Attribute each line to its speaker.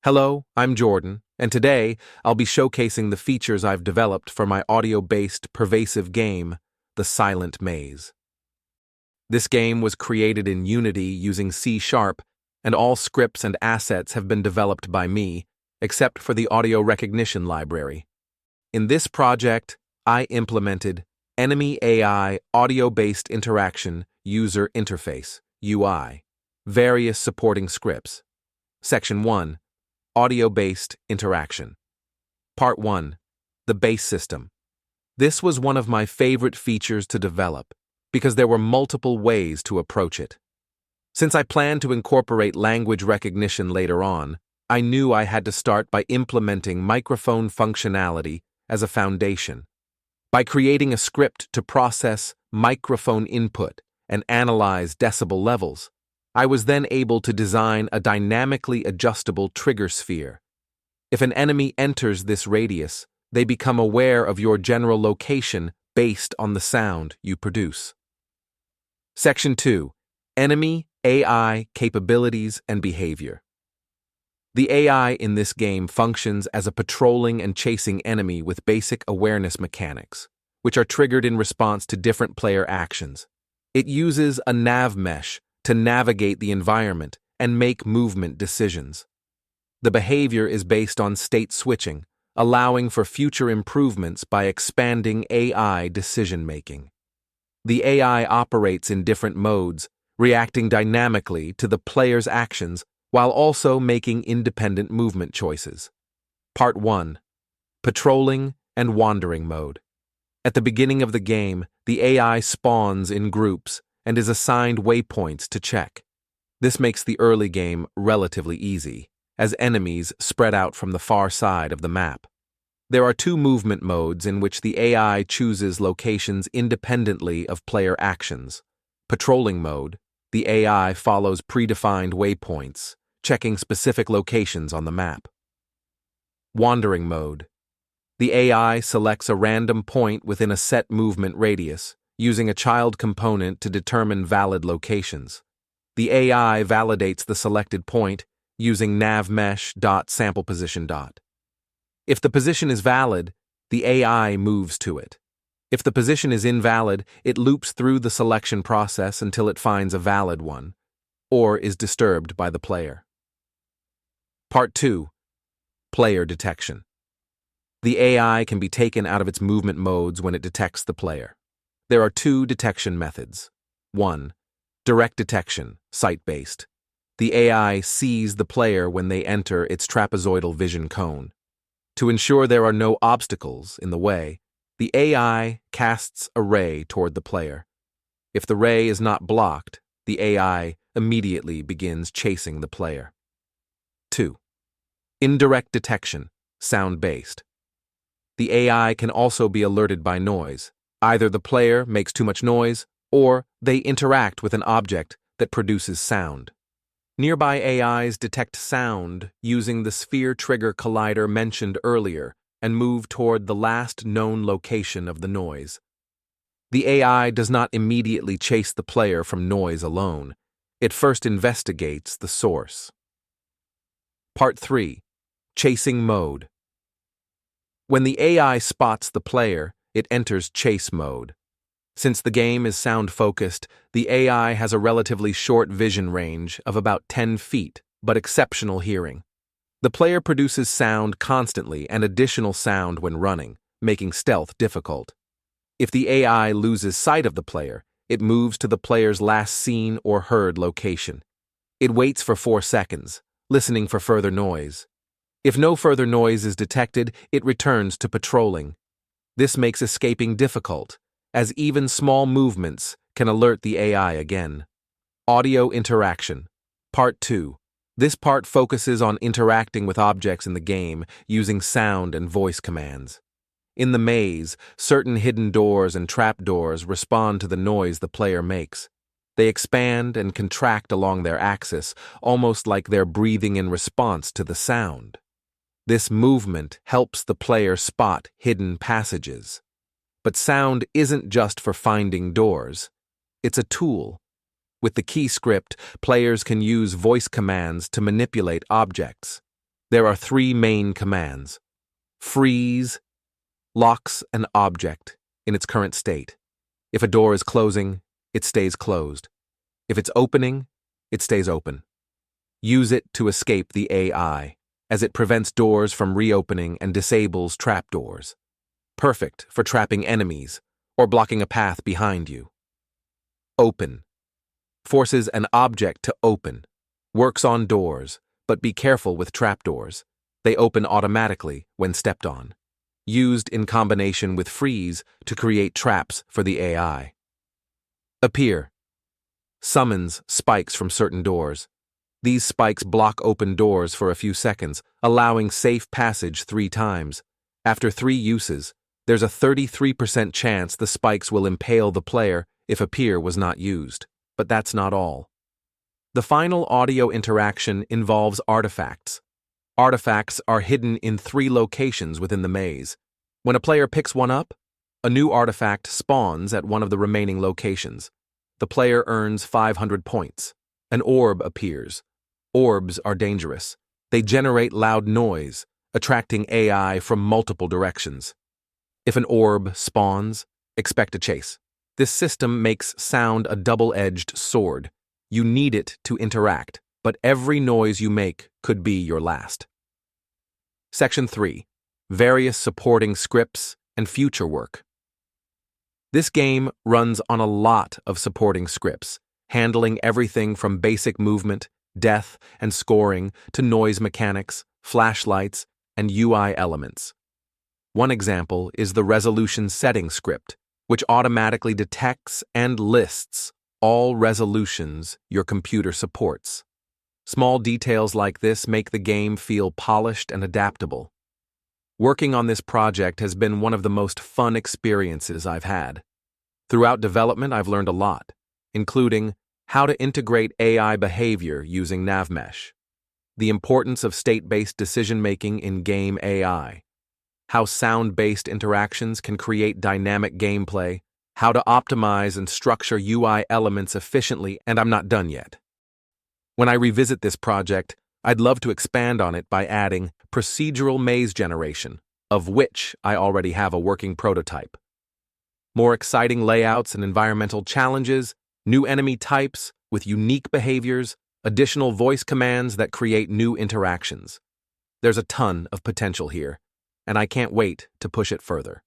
Speaker 1: Hello, I'm Jordan, and today I'll be showcasing the features I've developed for my audio-based pervasive game, The Silent Maze. This game was created in Unity using C#, and all scripts and assets have been developed by me, except for the audio recognition library. In this project, I implemented Enemy AI Audio-Based Interaction User Interface, UI, various supporting scripts. Section 1. Audio-based interaction. Part 1. The base system. This was one of my favorite features to develop because there were multiple ways to approach it. Since I planned to incorporate language recognition later on, I knew I had to start by implementing microphone functionality as a foundation. By creating a script to process microphone input and analyze decibel levels, I was then able to design a dynamically adjustable trigger sphere. If an enemy enters this radius, they become aware of your general location based on the sound you produce. Section 2. Enemy AI Capabilities and Behavior. The AI in this game functions as a patrolling and chasing enemy with basic awareness mechanics, which are triggered in response to different player actions. It uses a NavMesh to navigate the environment and make movement decisions. The behavior is based on state switching, allowing for future improvements by expanding AI decision-making. The AI operates in different modes, reacting dynamically to the player's actions while also making independent movement choices. Part 1. Patrolling and Wandering Mode. At the beginning of the game, the AI spawns in groups and is assigned waypoints to check. This makes the early game relatively easy, as enemies spread out from the far side of the map. There are two movement modes in which the AI chooses locations independently of player actions. Patrolling mode, the AI follows predefined waypoints, checking specific locations on the map. Wandering mode, the AI selects a random point within a set movement radius, using a child component to determine valid locations. The AI validates the selected point using NavMesh.samplePosition. If the position is valid, the AI moves to it. If the position is invalid, it loops through the selection process until it finds a valid one, or is disturbed by the player. Part 2. Player Detection. The AI can be taken out of its movement modes when it detects the player. There are two detection methods. 1. Direct detection, sight-based. The AI sees the player when they enter its trapezoidal vision cone. To ensure there are no obstacles in the way, the AI casts a ray toward the player. If the ray is not blocked, the AI immediately begins chasing the player. 2. Indirect detection, sound-based. The AI can also be alerted by noise. Either the player makes too much noise, or they interact with an object that produces sound. Nearby AIs detect sound using the sphere trigger collider mentioned earlier and move toward the last known location of the noise. The AI does not immediately chase the player from noise alone. It first investigates the source. Part 3. Chasing Mode. When the AI spots the player, it enters chase mode. Since the game is sound-focused, the AI has a relatively short vision range of about 10 feet, but exceptional hearing. The player produces sound constantly and additional sound when running, making stealth difficult. If the AI loses sight of the player, it moves to the player's last seen or heard location. It waits for 4 seconds, listening for further noise. If no further noise is detected, it returns to patrolling. This makes escaping difficult, as even small movements can alert the AI again. Audio Interaction. Part 2. This part focuses on interacting with objects in the game using sound and voice commands. In the maze, certain hidden doors and trapdoors respond to the noise the player makes. They expand and contract along their axis, almost like they're breathing in response to the sound. This movement helps the player spot hidden passages. But sound isn't just for finding doors. It's a tool. With the key script, players can use voice commands to manipulate objects. There are three main commands. Freeze locks an object in its current state. If a door is closing, it stays closed. If it's opening, it stays open. Use it to escape the AI, as it prevents doors from reopening and disables trapdoors. Perfect for trapping enemies or blocking a path behind you. Open forces an object to open. Works on doors, but be careful with trapdoors. They open automatically when stepped on. Used in combination with freeze to create traps for the AI. Appear summons spikes from certain doors. These spikes block open doors for a few seconds, allowing safe passage 3 times. After 3 uses, there's a 33% chance the spikes will impale the player if appear was not used. But that's not all. The final audio interaction involves artifacts. Artifacts are hidden in 3 locations within the maze. When a player picks one up, a new artifact spawns at one of the remaining locations. The player earns 500 points. An orb appears. Orbs are dangerous. They generate loud noise, attracting AI from multiple directions. If an orb spawns, expect a chase. This system makes sound a double-edged sword. You need it to interact, but every noise you make could be your last. Section 3. Various supporting scripts and future work. This game runs on a lot of supporting scripts, handling everything from basic movement, death, and scoring to noise mechanics, flashlights, and UI elements. One example is the resolution setting script, which automatically detects and lists all resolutions your computer supports. Small details like this make the game feel polished and adaptable. Working on this project has been one of the most fun experiences I've had. Throughout development, I've learned a lot, including how to integrate AI behavior using NavMesh, the importance of state-based decision-making in game AI, how sound-based interactions can create dynamic gameplay, how to optimize and structure UI elements efficiently, and I'm not done yet. When I revisit this project, I'd love to expand on it by adding procedural maze generation, of which I already have a working prototype. More exciting layouts and environmental challenges, new enemy types with unique behaviors, additional voice commands that create new interactions. There's a ton of potential here, and I can't wait to push it further.